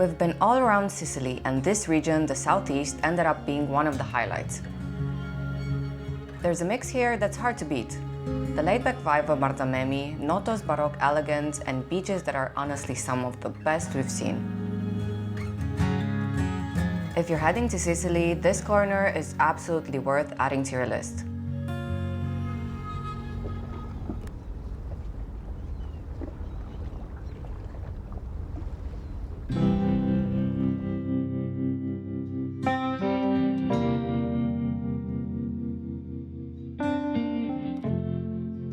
We've been all around Sicily, and this region, the southeast, ended up being one of the highlights. There's a mix here that's hard to beat. The laid-back vibe of Marzamemi, Noto's baroque elegance, and beaches that are honestly some of the best we've seen. If you're heading to Sicily, this corner is absolutely worth adding to your list.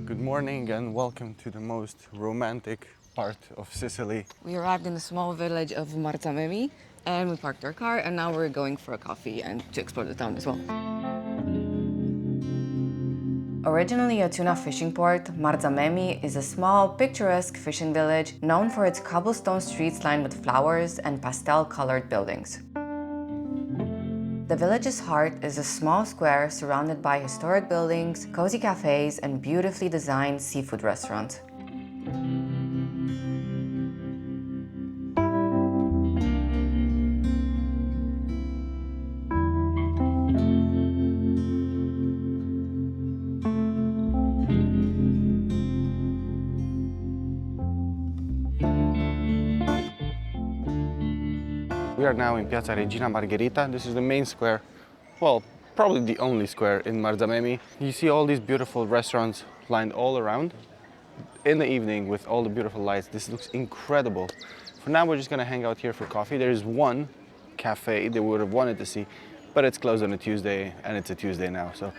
Good morning and welcome to the most romantic part of Sicily. We arrived in the small village of Marzamemi and we parked our car, and now we're going for a coffee and to explore the town as well. Originally a tuna fishing port, Marzamemi is a small, picturesque fishing village known for its cobblestone streets lined with flowers and pastel-colored buildings. The village's heart is a small square surrounded by historic buildings, cozy cafes, and beautifully designed seafood restaurants. We are now in Piazza Regina Margherita. This is the main square, well, probably the only square in Marzamemi. You see all these beautiful restaurants lined all around. In the evening with all the beautiful lights, this looks incredible. For now, we're just gonna hang out here for coffee. There is one cafe that we would have wanted to see, but it's closed on a Tuesday, and it's a Tuesday now. So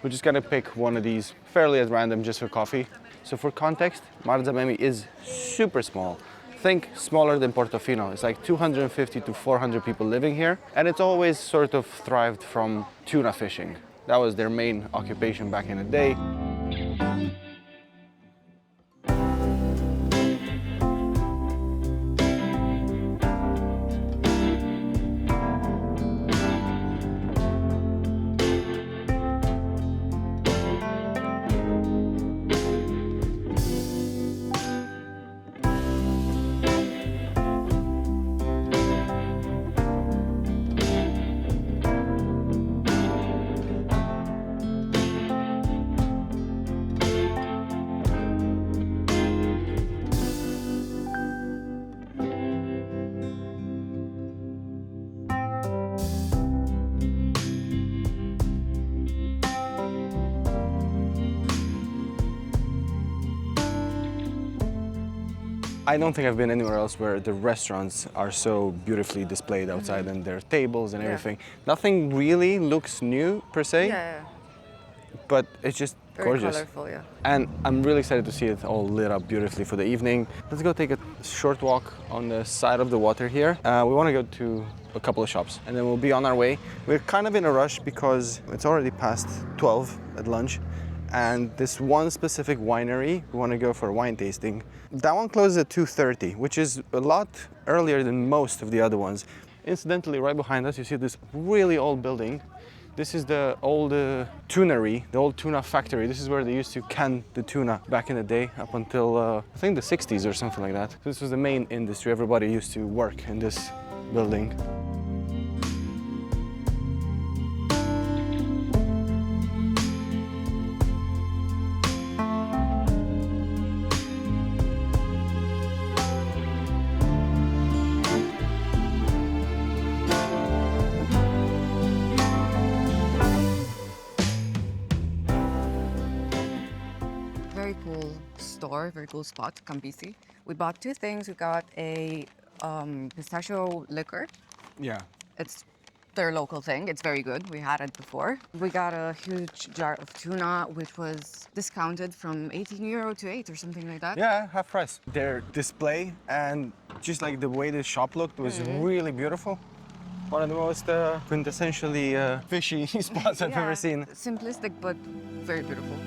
we're just gonna pick one of these fairly at random just for coffee. So for context, Marzamemi is super small. Think smaller than Portofino. It's like 250 to 400 people living here, and it's always sort of thrived from tuna fishing. That was their main occupation back in the day. I don't think I've been anywhere else where the restaurants are so beautifully displayed outside and their tables and everything. Nothing really looks new per se, but it's just Very gorgeous. colorful, yeah. And I'm really excited to see it all lit up beautifully for the evening. Let's go take a short walk on the side of the water here. We want to go to a couple of shops and then we'll be on our way. We're kind of in a rush because it's already past 12 at lunch. And this one specific winery, we want to go for a wine tasting. That one closes at 2:30, which is a lot earlier than most of the other ones. Incidentally, right behind us, you see this really old building. This is the old tunery, the old tuna factory. This is where they used to can the tuna back in the day, up until I think the 60s or something like that. So this was the main industry. Everybody used to work in this building. Very cool store, very cool spot, Campisi. We bought two things. We got a pistachio liquor. Yeah. It's their local thing. It's very good. We had it before. We got a huge jar of tuna, which was discounted from 18 euro to 8 or something like that. Yeah, half price. Their display and just like the way the shop looked was really beautiful. One of the most quintessentially fishy spots I've ever seen. Simplistic, but very beautiful.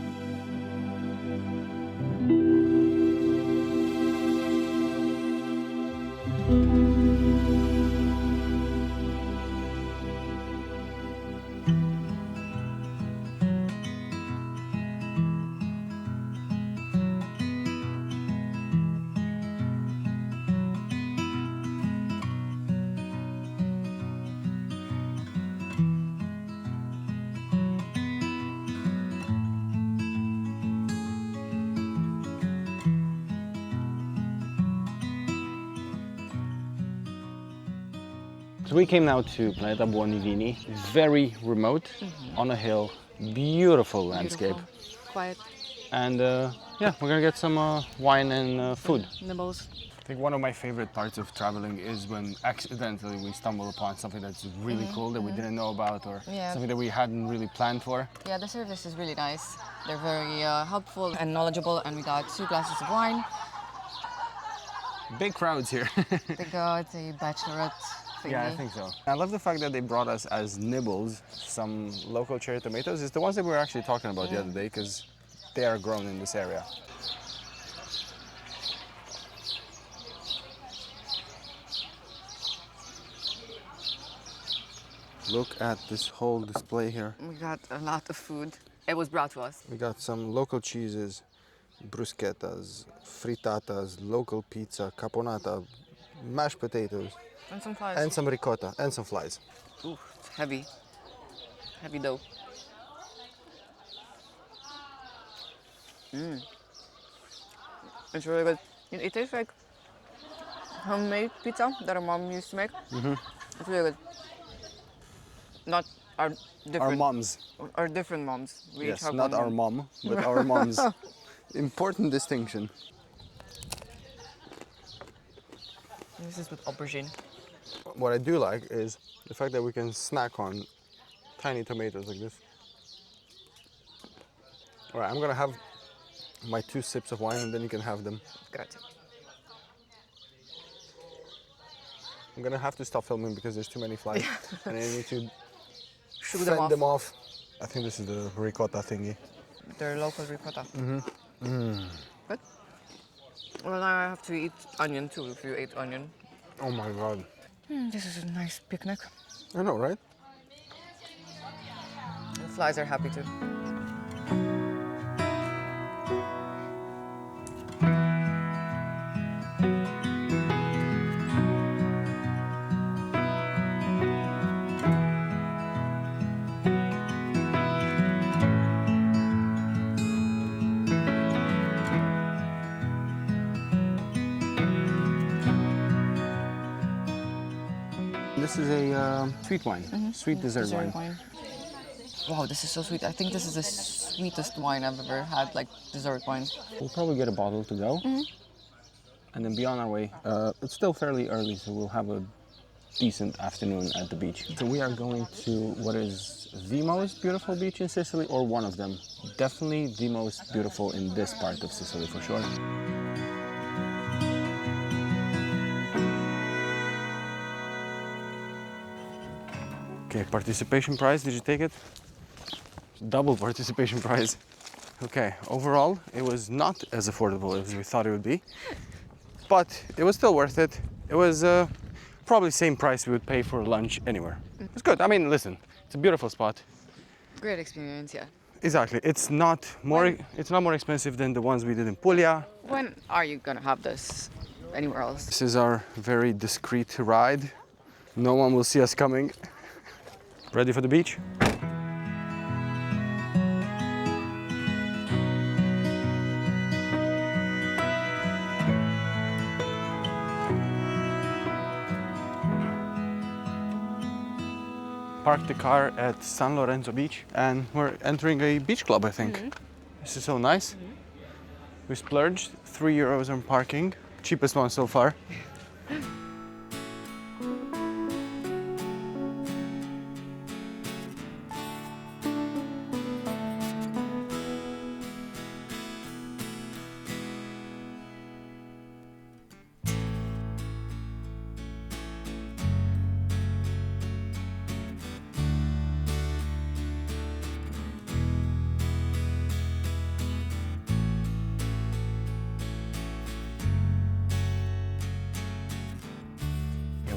So we came now to Planeta Buoni Vini, very remote, on a hill, beautiful landscape. Beautiful. Quiet. And yeah, we're gonna get some wine and food. Nibbles. I think one of my favorite parts of traveling is when accidentally we stumble upon something that's really cool that we didn't know about, or something that we hadn't really planned for. Yeah, the service is really nice. They're very helpful and knowledgeable, and we got 2 glasses of wine. Big crowds here. They got a bachelorette thingy. Yeah, I think so. I love the fact that they brought us as nibbles some local cherry tomatoes. It's the ones that we were actually talking about the other day, because they are grown in this area. Look at this whole display here. We got a lot of food. It was brought to us. We got some local cheeses, bruschettas, frittatas, local pizza, caponata, mashed potatoes. And some flies. And some ricotta, and some flies. Ooh, it's heavy. Heavy dough. It's really good. It tastes like homemade pizza that our mom used to make. It's really good. Not our different... Our moms. Our different moms. We each Yes, have not one our mom, but our moms. Important distinction. This is with aubergine. What I do like is the fact that we can snack on tiny tomatoes like this. All right, I'm gonna have my 2 sips of wine and then you can have them. Grazie. I'm gonna have to stop filming because there's too many flies and I need to Shoot fend them off. I think this is the ricotta thingy. They're local ricotta. Good. Well, now I have to eat onion too, if you ate onion. Oh my god. This is a nice picnic. I know, right? The flies are happy too. This is a sweet wine, sweet dessert wine. Wow, this is so sweet. I think this is the sweetest wine I've ever had, like dessert wine. We'll probably get a bottle to go and then be on our way. It's still fairly early, so we'll have a decent afternoon at the beach. So we are going to what is the most beautiful beach in Sicily, or one of them. Definitely the most beautiful in this part of Sicily for sure. Okay, participation prize, did you take it? Double participation prize. Okay, overall, it was not as affordable as we thought it would be, but it was still worth it. It was probably same price we would pay for lunch anywhere. It's good. I mean, listen, it's a beautiful spot. Great experience, yeah. Exactly. It's not more expensive than the ones we did in Puglia. When are you gonna have this anywhere else? This is our very discreet ride. No one will see us coming. Ready for the beach? Parked the car at San Lorenzo Beach and we're entering a beach club, I think. This is so nice. We splurged €3 on parking, cheapest one so far.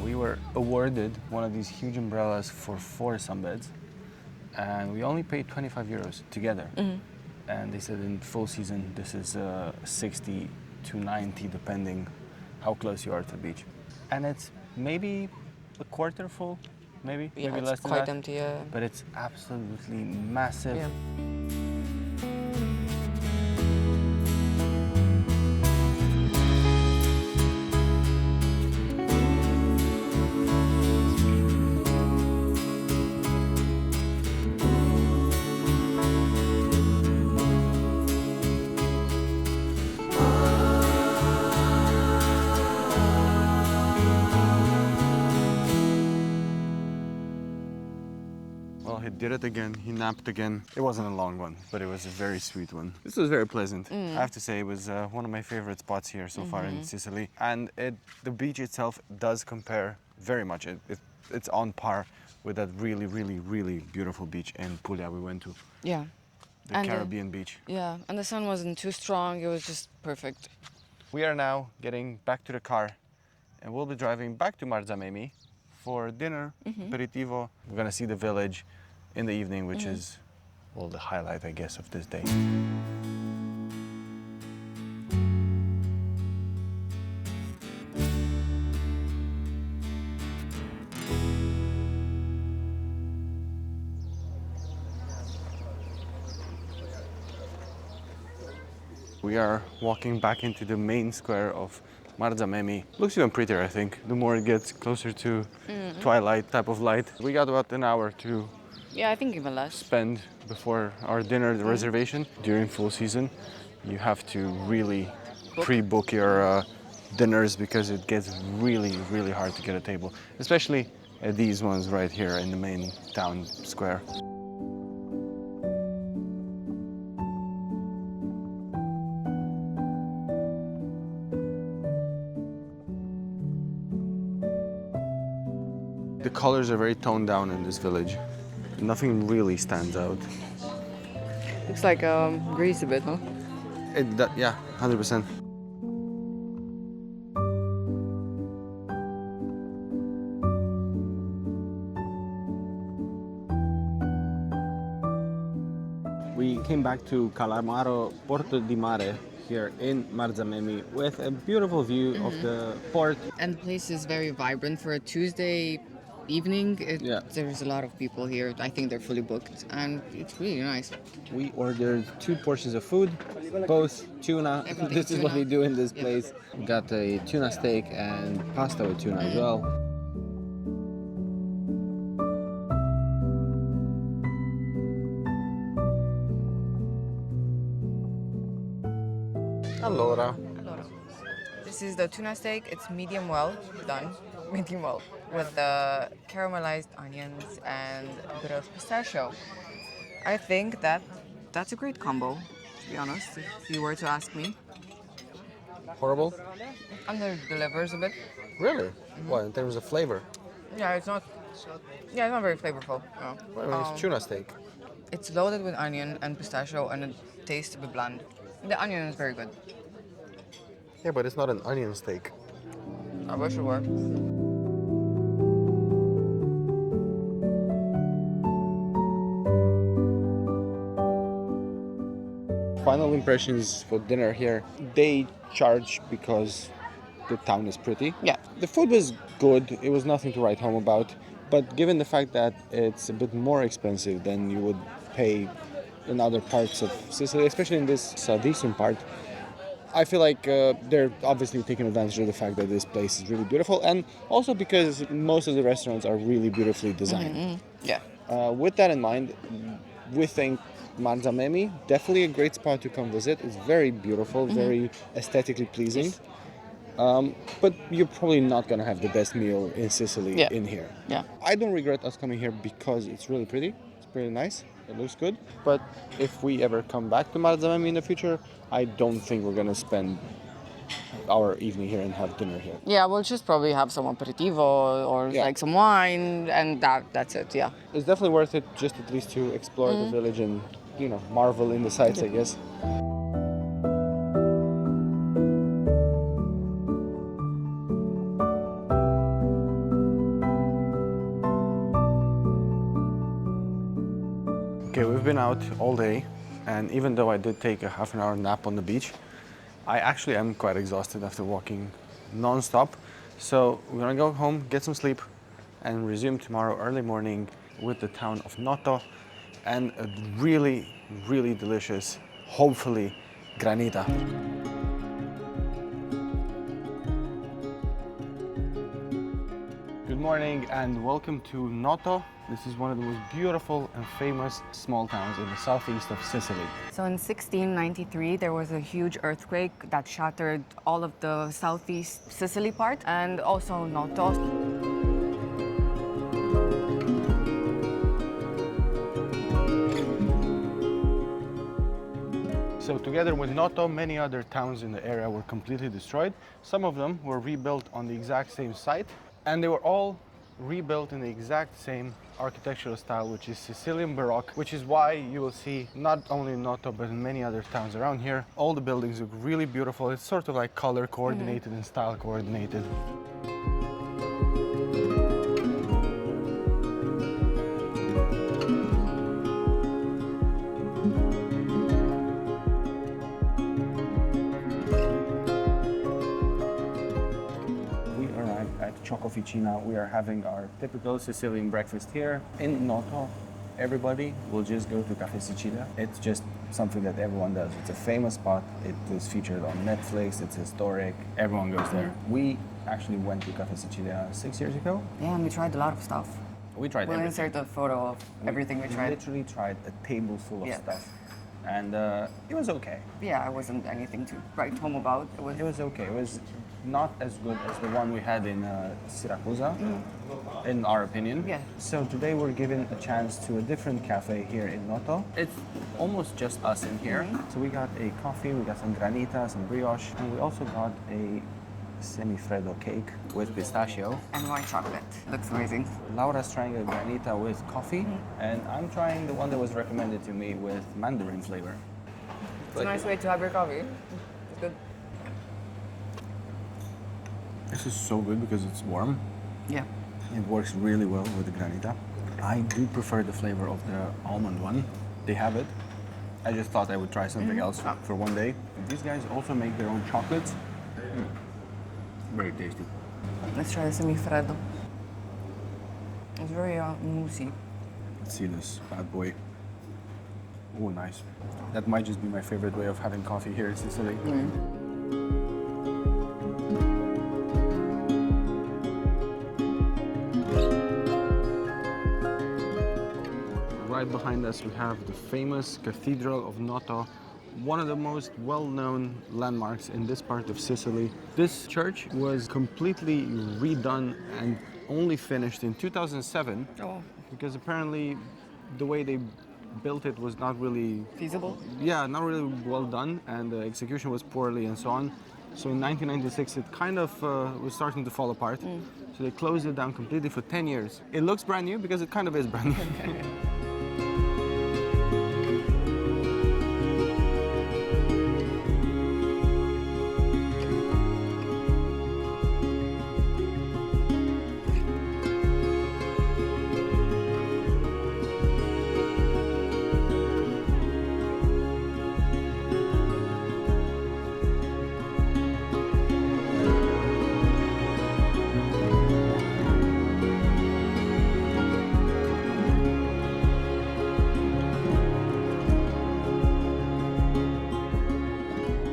We were awarded one of these huge umbrellas for 4 sunbeds, and we only paid €25 together. And they said in full season this is 60 to 90 depending how close you are to the beach. And it's maybe a quarter full, maybe Yeah, maybe it's less than quite that. empty, yeah. But it's absolutely massive. Yeah. did it again. He napped again. It wasn't a long one, but it was a very sweet one. This was very pleasant. I have to say it was one of my favorite spots here so far in Sicily. And the beach itself does compare very much. It's on par with that really, really, really beautiful beach in Puglia we went to. Yeah. The And, Caribbean beach. Yeah, and the sun wasn't too strong. It was just perfect. We are now getting back to the car and we'll be driving back to Marzamemi for dinner, aperitivo. We're gonna see the village in the evening, which is, well, the highlight, I guess, of this day. We are walking back into the main square of Marzamemi. Looks even prettier, I think, the more it gets closer to twilight type of light. We got about an hour to Yeah, I think even less. spend before our dinner reservation. During full season, you have to really pre-book your dinners because it gets really, really hard to get a table, especially at these ones right here in the main town square. The colors are very toned down in this village. Nothing really stands out. Looks like Greece a bit, huh? Yeah, 100%. We came back to Calamaro Porto di Mare here in Marzamemi with a beautiful view of the port. And the place is very vibrant for a Tuesday evening. There's a lot of people here. I think they're fully booked, and it's really nice. We ordered 2 portions of food, both tuna. Everything This is what tuna. we do in this place. We got a tuna steak and pasta with tuna as well. Allora. This is the tuna steak. It's medium well done, medium well, with the caramelized onions and a bit of pistachio. I think that's a great combo, to be honest, if you were to ask me. Horrible? Under delivers a bit. Really? What, in terms of flavor? Yeah, it's not very flavorful. No. Well, I mean, it's tuna steak. It's loaded with onion and pistachio, and it tastes a bit bland. The onion is very good. Yeah, but it's not an onion steak. I wish it were. Final impressions for dinner here. They charge because the town is pretty. Yeah. The food was good. It was nothing to write home about. But given the fact that it's a bit more expensive than you would pay in other parts of Sicily, especially in this southeastern part, I feel like they're obviously taking advantage of the fact that this place is really beautiful, and also because most of the restaurants are really beautifully designed. Yeah. With that in mind, we think Marzamemi, definitely a great spot to come visit. It's very beautiful, very aesthetically pleasing. But you're probably not going to have the best meal in Sicily in here. Yeah. I don't regret us coming here because it's really pretty. It's pretty nice. It looks good. But if we ever come back to Marzamemi in the future, I don't think we're going to spend our evening here and have dinner here. Yeah, we'll just probably have some aperitivo or like some wine, and that's it. Yeah. It's definitely worth it just at least to explore the village and, marvel in the sights, I guess. Okay, we've been out all day, and even though I did take a half an hour nap on the beach, I actually am quite exhausted after walking non-stop. So we're gonna go home, get some sleep, and resume tomorrow early morning with the town of Noto and a really, really delicious, hopefully, granita. Good morning and welcome to Noto. This is one of the most beautiful and famous small towns in the southeast of Sicily. So in 1693, there was a huge earthquake that shattered all of the southeast Sicily part and also Noto. Together with Noto, many other towns in the area were completely destroyed. Some of them were rebuilt on the exact same site, and they were all rebuilt in the exact same architectural style, which is Sicilian baroque, which is why you will see not only in Noto but in many other towns around here, all the buildings look really beautiful. It's sort of like color coordinated and style coordinated. Officina. We are having our typical Sicilian breakfast here in Noto. Everybody will just go to Cafe Sicilia. It's just something that everyone does. It's a famous spot. It was featured on Netflix. It's historic. Everyone goes there. We actually went to Cafe Sicilia 6 years ago. Yeah, and we tried a lot of stuff. We tried We'll everything. insert a photo of everything we tried. Literally tried a table full of stuff. And it was okay. Yeah, it wasn't anything to write home about. It was okay. It was not as good as the one we had in Siracusa, in our opinion. Yeah. So today we're given a chance to a different cafe here in Noto. It's almost just us in here. So we got a coffee, we got some granita, some brioche, and we also got a semi-freddo cake with pistachio. And white chocolate. Looks amazing. Laura's trying a granita with coffee, and I'm trying the one that was recommended to me with mandarin flavor. It's a nice way to have your coffee. It's good. This is so good because it's warm. Yeah. It works really well with the granita. I do prefer the flavor of the almond one. They have it. I just thought I would try something else for one day. These guys also make their own chocolates. Very tasty. Let's try the semi-freddo. It's very moussey. Let's see this bad boy. Oh, nice. That might just be my favorite way of having coffee here in Sicily. Right behind us we have the famous Cathedral of Noto, one of the most well-known landmarks in this part of Sicily. This church was completely redone and only finished in 2007 because apparently the way they built it was not really feasible. Yeah, not really well done, and the execution was poorly and so on. So in 1996 it kind of was starting to fall apart. So they closed it down completely for 10 years. It looks brand new because it kind of is brand new.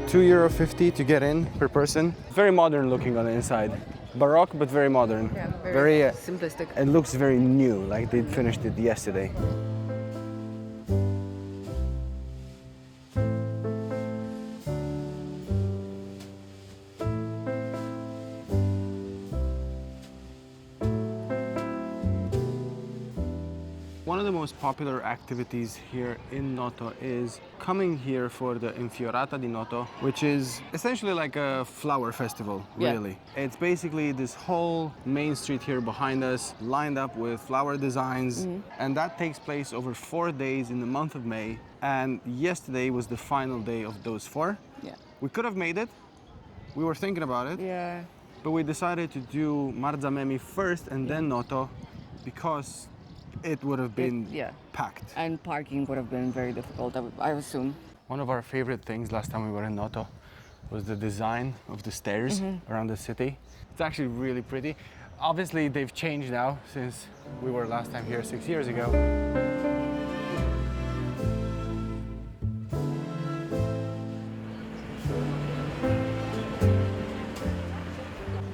2 € to get in per person. Very modern looking on the inside. Baroque, but very modern. Yeah, very simplistic. It looks very new, like they finished it yesterday. One of the most popular activities here in Noto is coming here for the Fiorata di Noto, which is essentially like a flower festival, really. It's basically this whole main street here behind us, lined up with flower designs, and that takes place over 4 days in the month of May, and yesterday was the final day of those 4. Yeah. We could have made it. We were thinking about it. Yeah. But we decided to do Marzamemi first and then Noto because it would have been packed. And parking would have been very difficult, I assume. One of our favorite things last time we were in Noto was the design of the stairs around the city. It's actually really pretty. Obviously, they've changed now since we were last time here 6 years ago.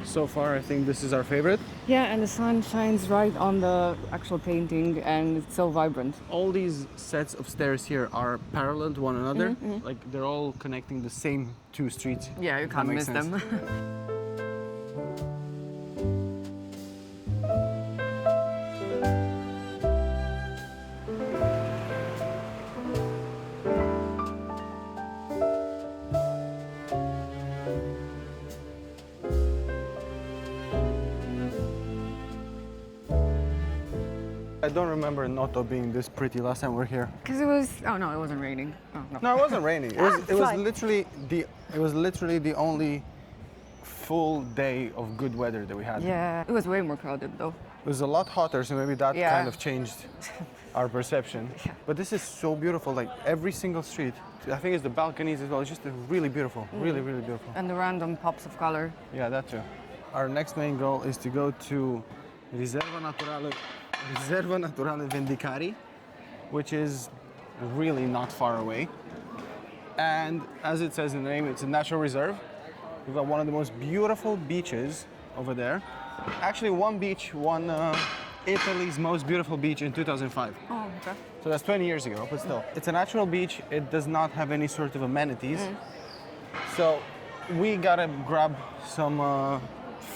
So far, I think this is our favorite. Yeah, and the sun shines right on the actual painting and it's so vibrant. All these sets of stairs here are parallel to one another. Like they're all connecting the same 2 streets. Yeah, you can't miss them. don't remember Noto being this pretty last time we were here. Because it was, oh no, it wasn't raining. Oh, no. No, it wasn't raining. It was fine. literally the only full day of good weather that we had. Yeah, it was way more crowded though. It was a lot hotter, so maybe that Yeah. kind of changed our perception. Yeah. But this is so beautiful, like every single street. I think it's the balconies as well. It's just really beautiful, really, really beautiful. And the random pops of color. Yeah, that too. Our next main goal is to go to Riserva Naturale Vendicari, which is really not far away. And as it says in the name, it's a natural reserve. We've got one of the most beautiful beaches over there. Actually, one beach won Italy's most beautiful beach in 2005. Oh, okay. So that's 20 years ago, but still. It's a natural beach. It does not have any sort of amenities. So we gotta grab some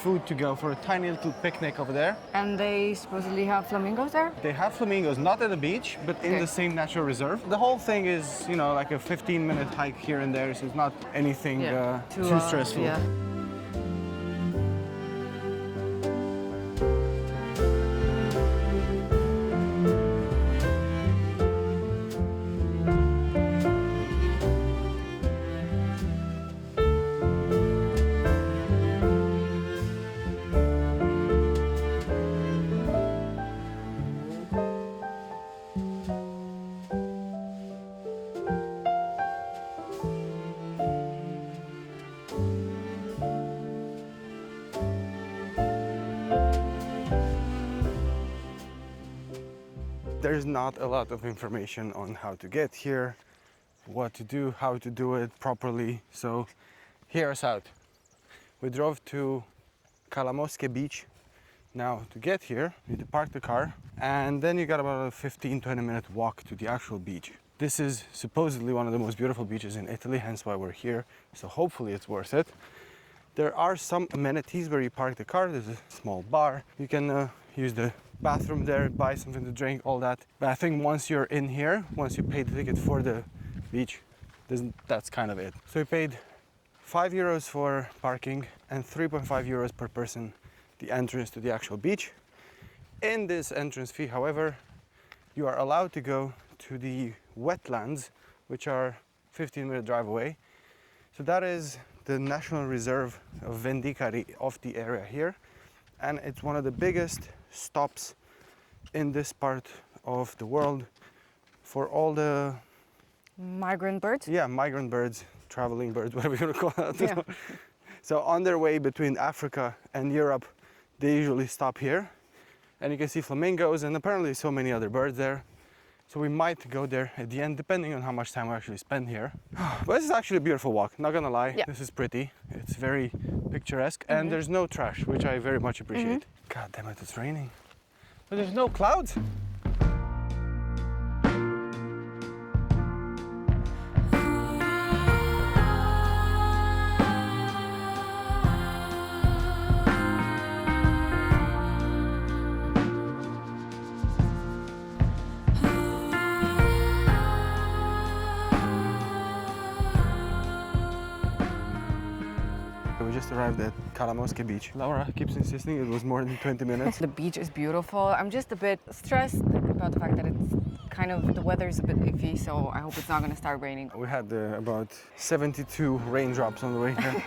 food to go for a tiny little picnic over there. And they supposedly have flamingos there? They have flamingos, not at the beach, but in Okay. the same natural reserve. The whole thing is, you know, like a 15-minute hike here and there, so it's not anything too stressful. Yeah. There's not a lot of information on how to get here, what to do, how to do it properly. So hear us out. We drove to Calamosche Beach. Now to get here, you need to park the car and then you got about a 15-20 minute walk to the actual beach. This is supposedly one of the most beautiful beaches in Italy, hence why we're here. So hopefully it's worth it. There are some amenities where you park the car. There's a small bar. You can use the bathroom there, buy something to drink, all that. But I think once you're in here, once you pay the ticket for the beach, that's kind of it. So we paid €5 for parking and 3.5 euros per person the entrance to the actual beach. In this entrance fee, however, you are allowed to go to the wetlands, which are 15-minute drive away. So that is the National Reserve of Vendicari of the area here. And it's one of the biggest stops in this part of the world for all the Migrant birds? yeah, migrant birds, traveling birds, whatever you want to call it. Yeah. So on their way between Africa and Europe, they usually stop here. And you can see flamingos and apparently so many other birds there. So we might go there at the end, depending on how much time we actually spend here. But this is actually a beautiful walk, not gonna lie. Yeah. This is pretty. It's very picturesque and there's no trash, which I very much appreciate. God damn it, it's raining. But there's no clouds. We just arrived at Calamosche Beach. Laura keeps insisting it was more than 20 minutes. The beach is beautiful. I'm just a bit stressed about the fact that it's kind of, the weather is a bit iffy, so I hope it's not going to start raining. We had about 72 raindrops on the way here.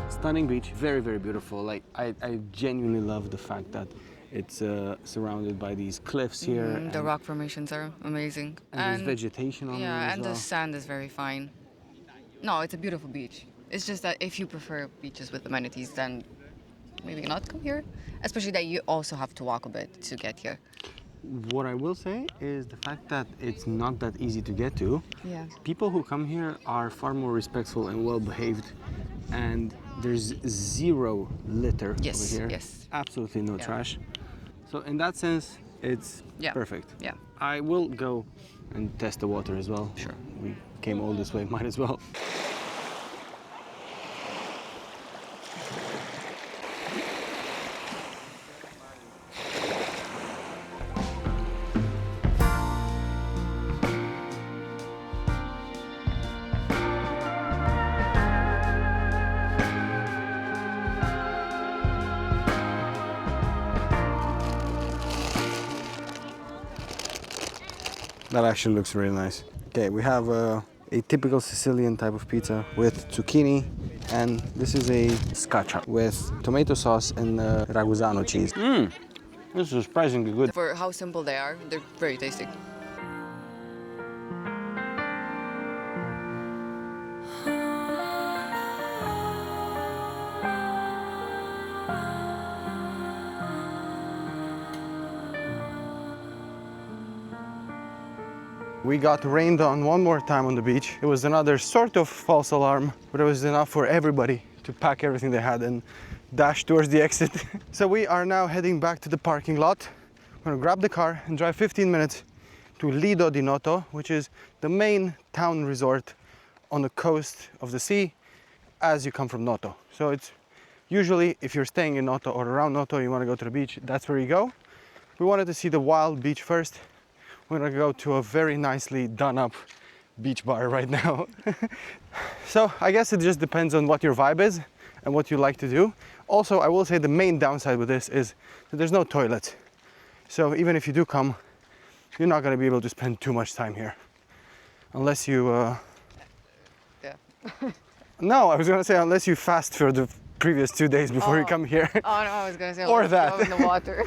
Stunning beach, very, very beautiful. Like I genuinely love the fact that it's surrounded by these cliffs here. The rock formations are amazing. and there's vegetation on there Yeah, as and well. the sand is very fine. No, it's a beautiful beach. It's just that if you prefer beaches with amenities, then maybe not come here. Especially that you also have to walk a bit to get here. What I will say is the fact that it's not that easy to get to. Yeah. People who come here are far more respectful and well behaved, and there's zero litter Yes, over here. yes. Absolutely no Yeah. trash. So in that sense, it's Yeah. perfect. Yeah. I will go and test the water as well. Sure. We came all this way, might as well. That actually looks really nice. Okay, we have a typical Sicilian type of pizza with zucchini, and this is a scaccia with tomato sauce and ragusano cheese. This is surprisingly good. For how simple they are, they're very tasty. We got rained on one more time on the beach. It was another sort of false alarm, but it was enough for everybody to pack everything they had and dash towards the exit. So we are now heading back to the parking lot. We're gonna grab the car and drive 15 minutes to Lido di Noto, which is the main town resort on the coast of the sea as you come from Noto. So it's usually, if you're staying in Noto or around Noto, you wanna go to the beach, that's where you go. We wanted to see the wild beach first. We're gonna go to a very nicely done up beach bar right now. So I guess it just depends on what your vibe is and what you like to do. Also, I will say the main downside with this is that there's no toilet. So even if you do come, you're not gonna be able to spend too much time here. Unless you... Yeah. No, I was gonna say unless you fast for the previous 2 days before you come here. Oh no, I was gonna say Or that. Go in the water.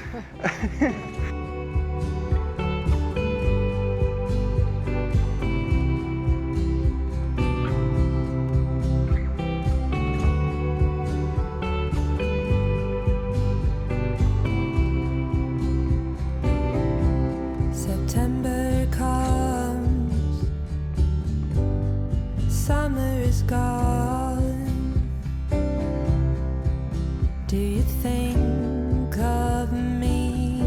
September comes, summer is gone. Do you think of me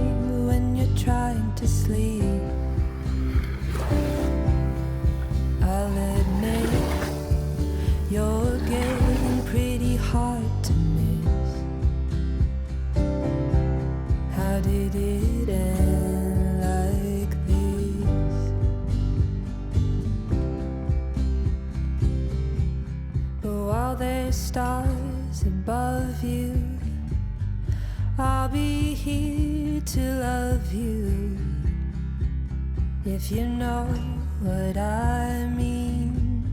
when you're trying to sleep? I'll admit you're getting pretty hard to miss. How did it end like this? But while there's stars above you, I'll be here to love you, if you know what I mean.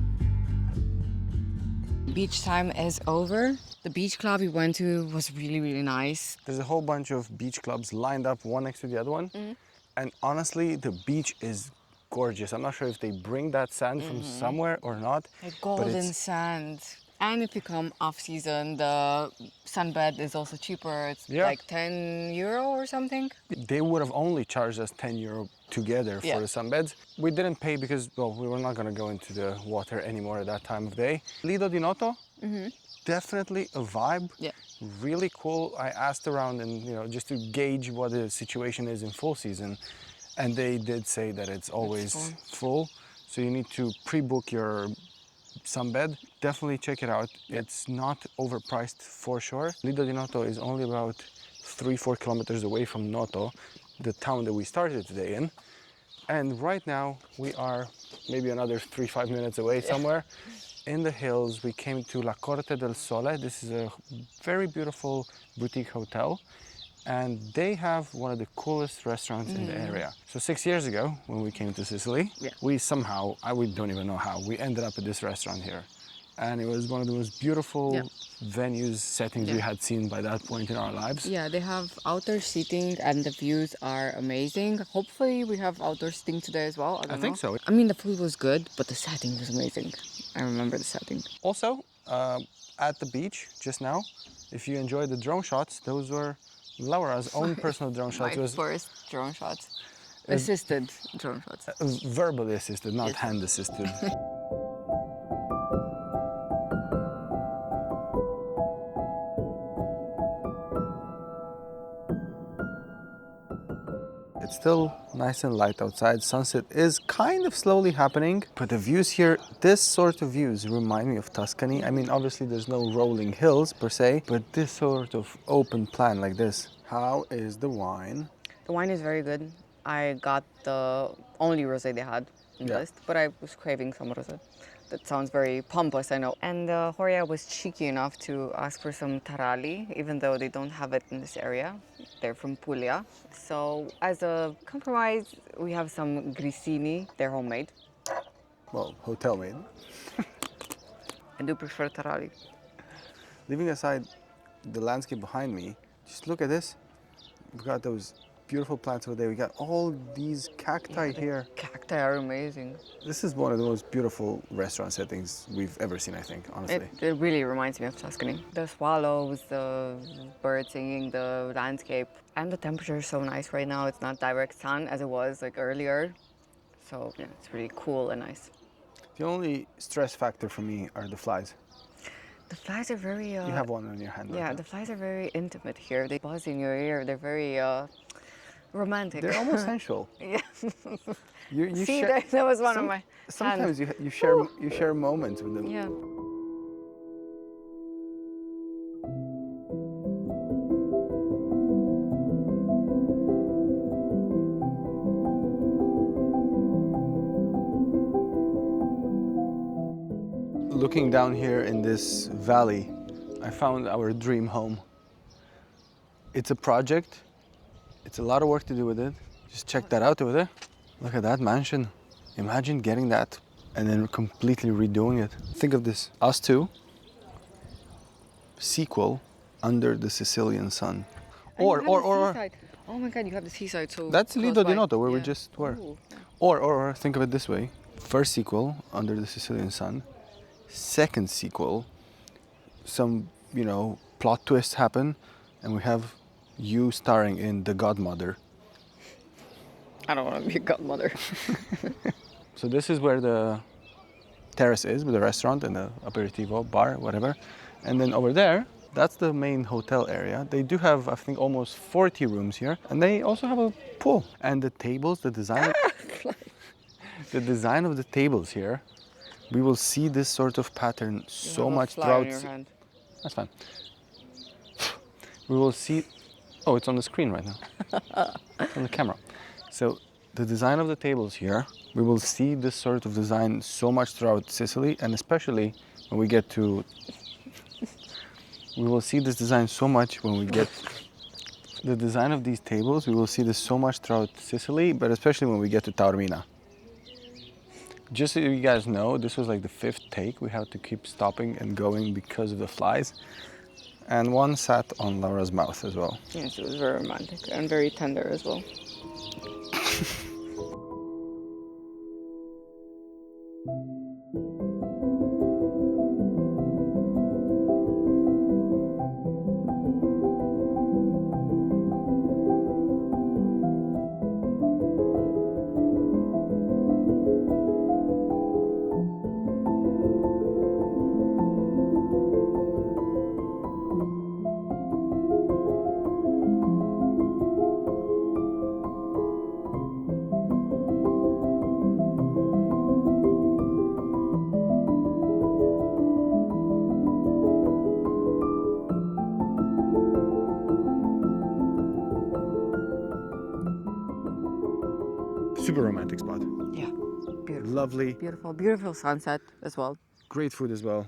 Beach time is over. The beach club we went to was really, really nice. There's a whole bunch of beach clubs lined up one next to the other one. And honestly, the beach is gorgeous. I'm not sure if they bring that sand from somewhere or not. Like but golden it's- sand. And if you come off season, the sunbed is also cheaper. It's Yeah. like €10 or something. They would have only charged us €10 together for Yeah. the sunbeds. We didn't pay because, well, we were not going to go into the water anymore at that time of day. Lido di Noto, definitely a vibe. Yeah. Really cool. I asked around and, just to gauge what the situation is in full season. And they did say that it's always full. So you need to pre-book your sunbed. Definitely check it out. It's not overpriced for sure. Lido di Noto is only about 3-4 kilometers away from Noto, the town that we started today in. And right now we are maybe another 3-5 minutes away somewhere in the hills. We came to La Corte del Sole. This is a very beautiful boutique hotel. And they have one of the coolest restaurants in the area. So 6 years ago, when we came to Sicily, we somehow, we don't even know how, we ended up at this restaurant here. And it was one of the most beautiful venues, settings we had seen by that point in our lives. Yeah, they have outdoor seating and the views are amazing. Hopefully we have outdoor seating today as well. I don't think know. so. I mean, the food was good, but the setting was amazing. I remember the setting. Also, at the beach just now, if you enjoyed the drone shots, those were Laura's own personal drone shots. My It was first drone shots. Assisted drone shots. verbally assisted, not hand assisted. It's still nice and light outside. Sunset is kind of slowly happening, but the views here, this sort of views remind me of Tuscany. I mean, obviously there's no rolling hills per se, but this sort of open plan like this. How is the wine? The wine is very good. I got the only rosé they had in the list, but I was craving some rosé. That sounds very pompous, I know. And Horia was cheeky enough to ask for some tarali, even though they don't have it in this area. They're from Puglia. So as a compromise, we have some grissini. They're homemade. Well, hotel made. I do prefer tarali. Leaving aside the landscape behind me, just look at this. We've got those beautiful plants over there. We got all these cacti here. Cacti are amazing. This is one of the most beautiful restaurant settings we've ever seen, I think, honestly. It really reminds me of Tuscany. The swallows, the birds singing, the landscape. And the temperature is so nice right now. It's not direct sun as it was like earlier. So yeah, it's really cool and nice. The only stress factor for me are the flies. The flies are very... You have one on your hand right Yeah, now. the flies are very intimate here. They buzz in your ear. They're very romantic. They're almost sensual. Yeah. You See, share, that was one of my sometimes hands. you share moments with them. Yeah. Looking down here in this valley, I found our dream home. It's a project. It's a lot of work to do with it. Just check that out over there. Look at that mansion. Imagine getting that and then completely redoing it. Think of this. Us two, sequel, Under the Sicilian Sun. Or Oh my God, you have the seaside so that's close Lido di by. Noto where we Yeah. just were. Ooh, yeah. Or think of it this way. First sequel, Under the Sicilian Sun. Second sequel, some, plot twists happen and we have you starring in The Godmother. I don't want to be a godmother. So this is where the terrace is, with the restaurant and the aperitivo bar, whatever. And then over there, that's the main hotel area. They do have, I think, almost 40 rooms here. And they also have a pool. And the tables, the design of the tables here, we will see this sort of pattern so much throughout. Your hand. That's fine. We will see. Oh, it's on the screen right now. It's on the camera. So the design of the tables here, we will see this sort of design so much throughout Sicily, and especially when we get to. We will see this design so much when we get. The design of these tables, we will see this so much throughout Sicily, but especially when we get to Taormina. Just so you guys know, this was like the 5th take. We had to keep stopping and going because of the flies. And one sat on Laura's mouth as well. Yes, it was very romantic and very tender as well. Super romantic spot. Yeah, beautiful. Lovely. Beautiful, beautiful sunset as well. Great food as well.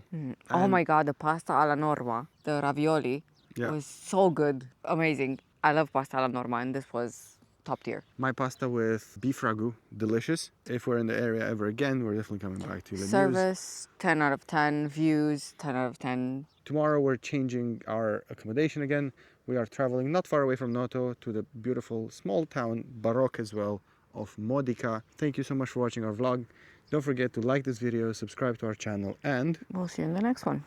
Oh my God, the pasta alla norma, the ravioli, was so good. Amazing. I love pasta alla norma, and this was top tier. My pasta with beef ragu, delicious. If we're in the area ever again, we're definitely coming back to Lemurs. Service, 10 out of 10. Views, 10 out of 10. Tomorrow we're changing our accommodation again. We are traveling not far away from Noto to the beautiful small town, baroque as well, of Modica. Thank you so much for watching our vlog. Don't forget to like this video, subscribe to our channel, and We'll see you in the next one.